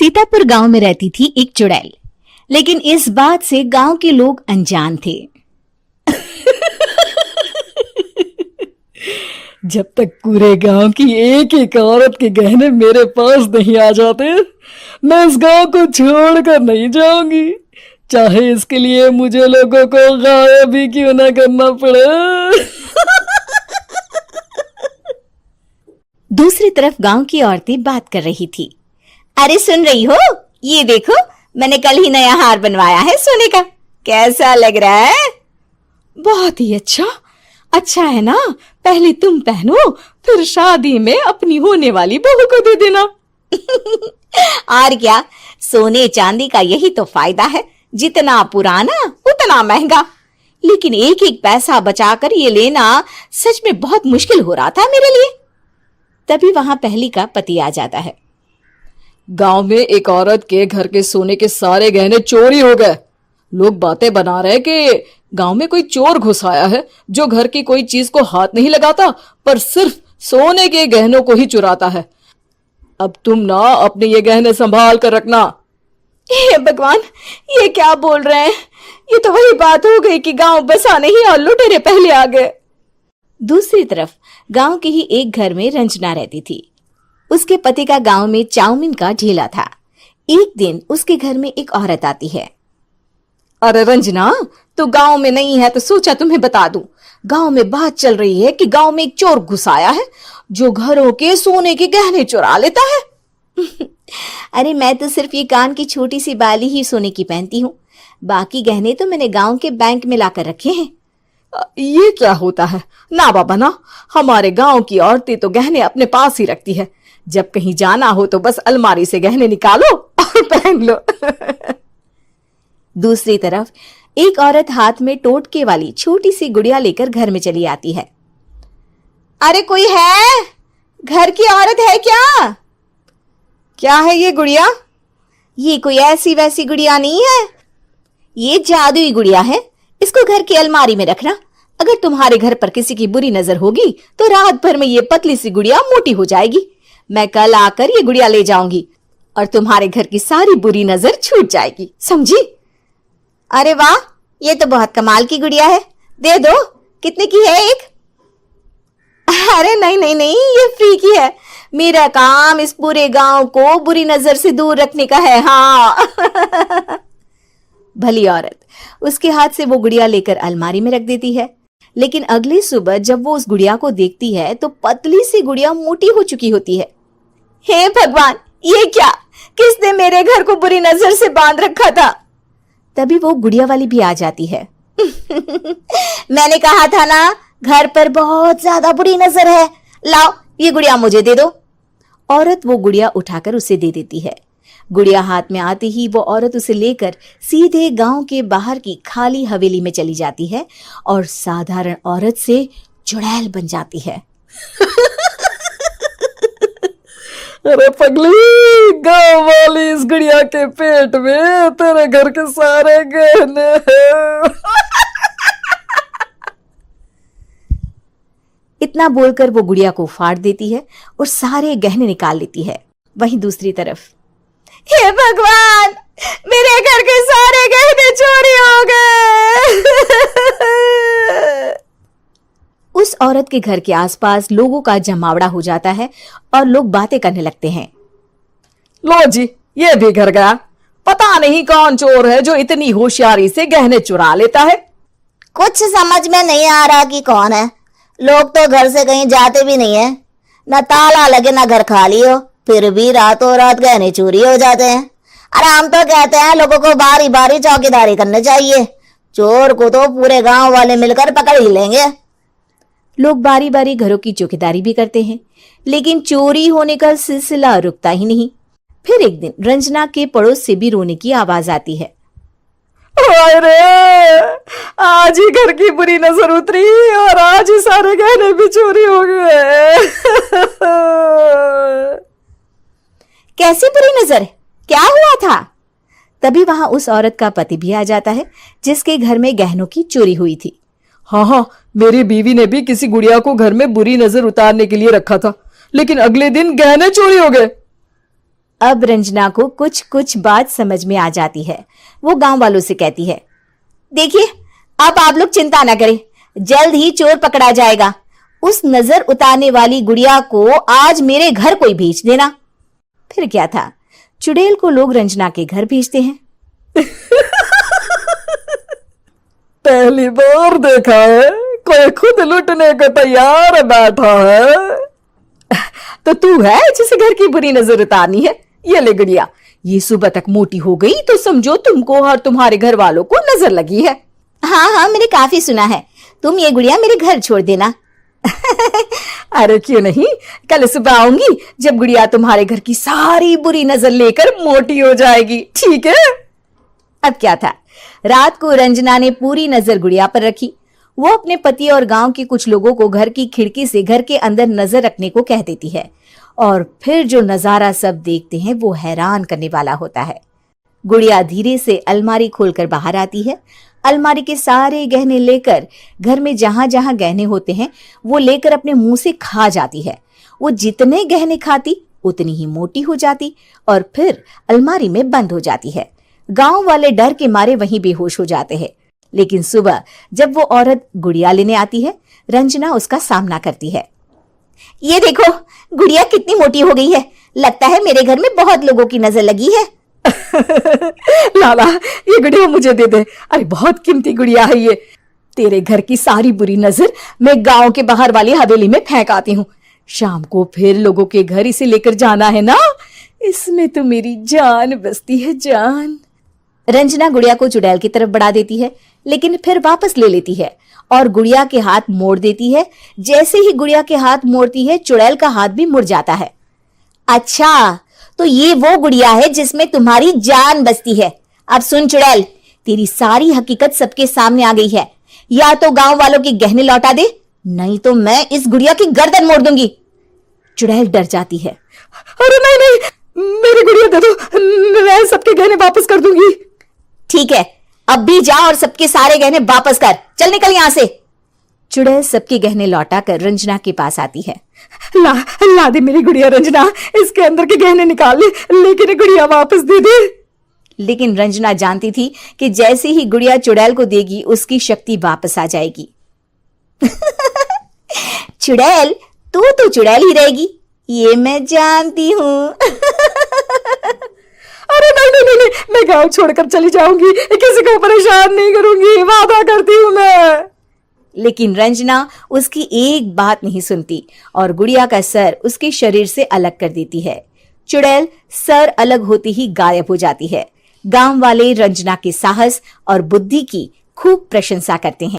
सीतापुर गांव में रहती थी एक चुड़ैल, लेकिन इस बात से गांव के लोग अनजान थे। जब तक पूरे गांव की एक एक औरत के गहने मेरे पास नहीं आ जाते, मैं इस गांव को छोड़कर नहीं जाऊंगी, चाहे इसके लिए मुझे लोगों को गायब भी क्यों ना करना पड़े। दूसरी तरफ गांव की औरतें बात कर रही थी। अरे सुन रही हो, ये देखो, मैंने कल ही नया हार बनवाया है सोने का, कैसा लग रहा है? बहुत ही अच्छा है ना। पहले तुम पहनो, फिर शादी में अपनी होने वाली बहू को दे देना। और क्या, सोने चांदी का यही तो फायदा है, जितना पुराना उतना महंगा। लेकिन एक एक पैसा बचाकर ये लेना सच में बहुत मुश्किल हो रहा था मेरे लिए। तभी वहां पहली का पति आ जाता है। गांव में एक औरत के घर के सोने के सारे गहने चोरी हो गए। लोग बातें बना रहे कि गांव में कोई चोर घुस आया है जो घर की कोई चीज को हाथ नहीं लगाता, पर सिर्फ सोने के गहनों को ही चुराता है। अब तुम ना अपने ये गहने संभाल कर रखना। हे भगवान, ये क्या बोल रहे हैं? ये तो वही बात हो गई कि गांव बसा नहीं और लुटेरे पहले आ गए। दूसरी तरफ गांव के ही एक घर में रंजना रहती थी। उसके पति का गांव में चाउमीन का ठेला था। एक दिन उसके घर में एक औरत आती है। अरे रंजना, तो गांव में नहीं है तो सोचा तुम्हें बता दूं। गांव में बात चल रही है कि गांव में एक चोर घुस आया है जो घरों के सोने के गहने चुरा लेता है। अरे मैं तो सिर्फ ये कान की छोटी सी बाली ही सोने की पहनती हूँ, बाकी गहने तो मैंने गांव के बैंक में लाकर रखे हैं। ये क्या होता है? ना बाबा ना, हमारे गांव की औरतें तो गहने अपने पास ही रखती है। जब कहीं जाना हो तो बस अलमारी से गहने निकालो और पहन लो। दूसरी तरफ एक औरत हाथ में टोटके वाली छोटी सी गुड़िया लेकर घर में चली आती है। अरे कोई है? घर की औरत है क्या? क्या है ये गुड़िया? ये कोई ऐसी वैसी गुड़िया नहीं है, ये जादुई गुड़िया है। इसको घर की अलमारी में रखना। अगर तुम्हारे घर पर किसी की बुरी नजर होगी तो रात भर में ये पतली सी गुड़िया मोटी हो जाएगी। मैं कल आकर ये गुड़िया ले जाऊंगी और तुम्हारे घर की सारी बुरी नजर छूट जाएगी, समझी? अरे वाह, ये तो बहुत कमाल की गुड़िया है, दे दो। कितने की है एक? अरे नहीं नहीं नहीं, ये फ्री की है। मेरा काम इस पूरे गांव को बुरी नजर से दूर रखने का है। हाँ। भली औरत उसके हाथ से वो गुड़िया लेकर अलमारी में रख देती है। लेकिन अगली सुबह जब वो उस गुड़िया को देखती है तो पतली सी गुड़िया मोटी हो चुकी होती है। हे भगवान, ये क्या? किसने मेरे घर को बुरी नजर से बांध रखा था? तभी वो गुड़िया वाली भी आ जाती है। मैंने कहा था ना, घर पर बहुत ज्यादा बुरी नजर है, लाओ ये गुड़िया मुझे दे दो। औरत वो गुड़िया उठाकर उसे दे देती है। गुड़िया हाथ में आते ही वो औरत उसे लेकर सीधे गांव के बाहर की खाली हवेली में चली जाती है और साधारण औरत से चुड़ैल बन जाती है। अरे पगली, गांव वाली इस गुड़िया के पेट में तेरे घर के सारे गहने हैं। इतना बोलकर वो गुड़िया को फाड़ देती है और सारे गहने निकाल लेती है। वहीं दूसरी तरफ, हे भगवान, मेरे घर के सारे गहने चोरी हो गए। उस औरत के घर के आसपास लोगों का जमावड़ा हो जाता है और लोग बातें करने लगते हैं। लो जी, ये भी घर गया। पता नहीं कौन चोर है जो इतनी होशियारी से गहने चुरा लेता है। कुछ समझ में नहीं आ रहा कि कौन है। लोग तो घर से कहीं जाते भी नहीं है, न ताला लगे न घर खाली हो, फिर भी रातों रात गहने चोरी हो जाते हैं। अरे हम तो कहते हैं लोगों को बारी बारी चौकीदारी करनी चाहिए, चोर को तो पूरे गांव वाले मिलकर पकड़ ही लेंगे। लोग बारी बारी घरों की चौकीदारी भी करते हैं, लेकिन चोरी होने का सिलसिला रुकता ही नहीं। फिर एक दिन रंजना के पड़ोस से भी रोने की आवाज आती है। अरे आज ही घर की बुरी नजर उतरी और आज ही सारे गहने भी चोरी हो गए। कैसी बुरी नजर? क्या हुआ था? तभी वहां उस औरत का पति भी आ जाता है जिसके घर में गहनों की चोरी हुई थी। हाँ, मेरी बीवी ने भी किसी गुड़िया को घर में बुरी नजर उतारने के लिए रखा था, लेकिन अगले दिन गहने चोरी हो गए। अब रंजना को कुछ कुछ बात समझ में आ जाती है। वो गांव वालों से कहती है, देखिए अब आप लोग चिंता ना करें, जल्द ही चोर पकड़ा जाएगा। उस नजर उतारने वाली गुड़िया को आज मेरे घर कोई भेज देना। फिर क्या था, चुड़ैल को लोग रंजना के घर भेजते हैं। पहली बार देखा है कोई खुद लुटने को तैयार बैठा है। तो तू है जिसे घर की बुरी नजर उतारनी है? ये ले गुड़िया, ये सुबह तक मोटी हो गई तो समझो तुमको और तुम्हारे घर वालों को नजर लगी है। हाँ हाँ, मैंने काफी सुना है। तुम ये गुड़िया मेरे घर छोड़ देना। अरे क्यों नहीं, कल सुबह आऊंगी जब गुड़िया तुम्हारे घर की सारी बुरी नजर लेकर मोटी हो जाएगी, ठीक है? अब क्या था, रात को रंजना ने पूरी नजर गुड़िया पर रखी। वो अपने पति और गांव के कुछ लोगों को घर की खिड़की से घर के अंदर नजर रखने को कह देती है, और फिर जो नजारा सब देखते हैं वो हैरान करने वाला होता है। गुड़िया धीरे से अलमारी खोलकर बाहर आती है। अलमारी के सारे गहने लेकर घर में जहां जहां गहने होते हैं वो लेकर अपने मुंह से खा जाती है। वो जितने गहने खाती उतनी ही मोटी हो जाती और फिर अलमारी में बंद हो जाती है। गांव वाले डर के मारे वहीं बेहोश हो जाते हैं। लेकिन सुबह जब वो औरत गुड़िया लेने आती है, रंजना उसका सामना करती है। ये देखो गुड़िया कितनी मोटी हो गई है, लगता है मेरे घर में बहुत लोगों की नजर लगी है। लाला ये गुड़िया मुझे दे दे, अरे बहुत कीमती गुड़िया है ये। तेरे घर की सारी बुरी नजर मैं गांव के बाहर वाली हवेली में फेंक आती हूँ। शाम को फिर लोगों के घर इसे लेकर जाना है ना, इसमें तो मेरी जान बसती है, जान। रंजना गुड़िया को चुड़ैल की तरफ बढ़ा देती है, लेकिन फिर वापस ले लेती है और गुड़िया के हाथ मोड़ देती है। जैसे ही गुड़िया के हाथ मोड़ती है, चुड़ैल का हाथ भी मुड़ जाता है। अच्छा, तो ये वो गुड़िया है जिसमें तुम्हारी जान बसती है। अब सुन चुड़ैल, तेरी सारी हकीकत सबके सामने आ गई है। या तो गांव वालों के गहने लौटा दे, नहीं तो मैं इस गुड़िया की गर्दन मोड़ दूंगी। चुड़ैल डर जाती है। अरे नहीं नहीं, मेरी गुड़िया दे दो, मैं सबके गहने वापस कर दूंगी। ठीक है, अब भी जा और सबके सारे गहने वापस कर। चल निकल यहां से। चुड़ैल सबके गहने लौटाकर रंजना के पास आती है। ला दे मेरी गुड़िया रंजना, इसके अंदर के गहने निकाल ले, लेकिन गुड़िया वापस दे दे। लेकिन रंजना जानती थी कि जैसे ही गुड़िया चुड़ैल को देगी उसकी शक्ति वापस आ जाएगी। चुड़ैल, तू तो चुड़ैल ही रहेगी, ये मैं जानती हूँ। अरे नहीं नहीं नहीं, मैं गांव छोड़कर चली जाऊंगी, किसी को परेशान नहीं करूंगी, वादा करती हूँ मैं। लेकिन रंजना उसकी एक बात नहीं सुनती और गुड़िया का सर उसके शरीर से अलग कर देती है। चुड़ैल सर अलग होते ही गायब हो जाती है। गांव वाले रंजना के साहस और बुद्धि की खूब प्रशंसा करते हैं।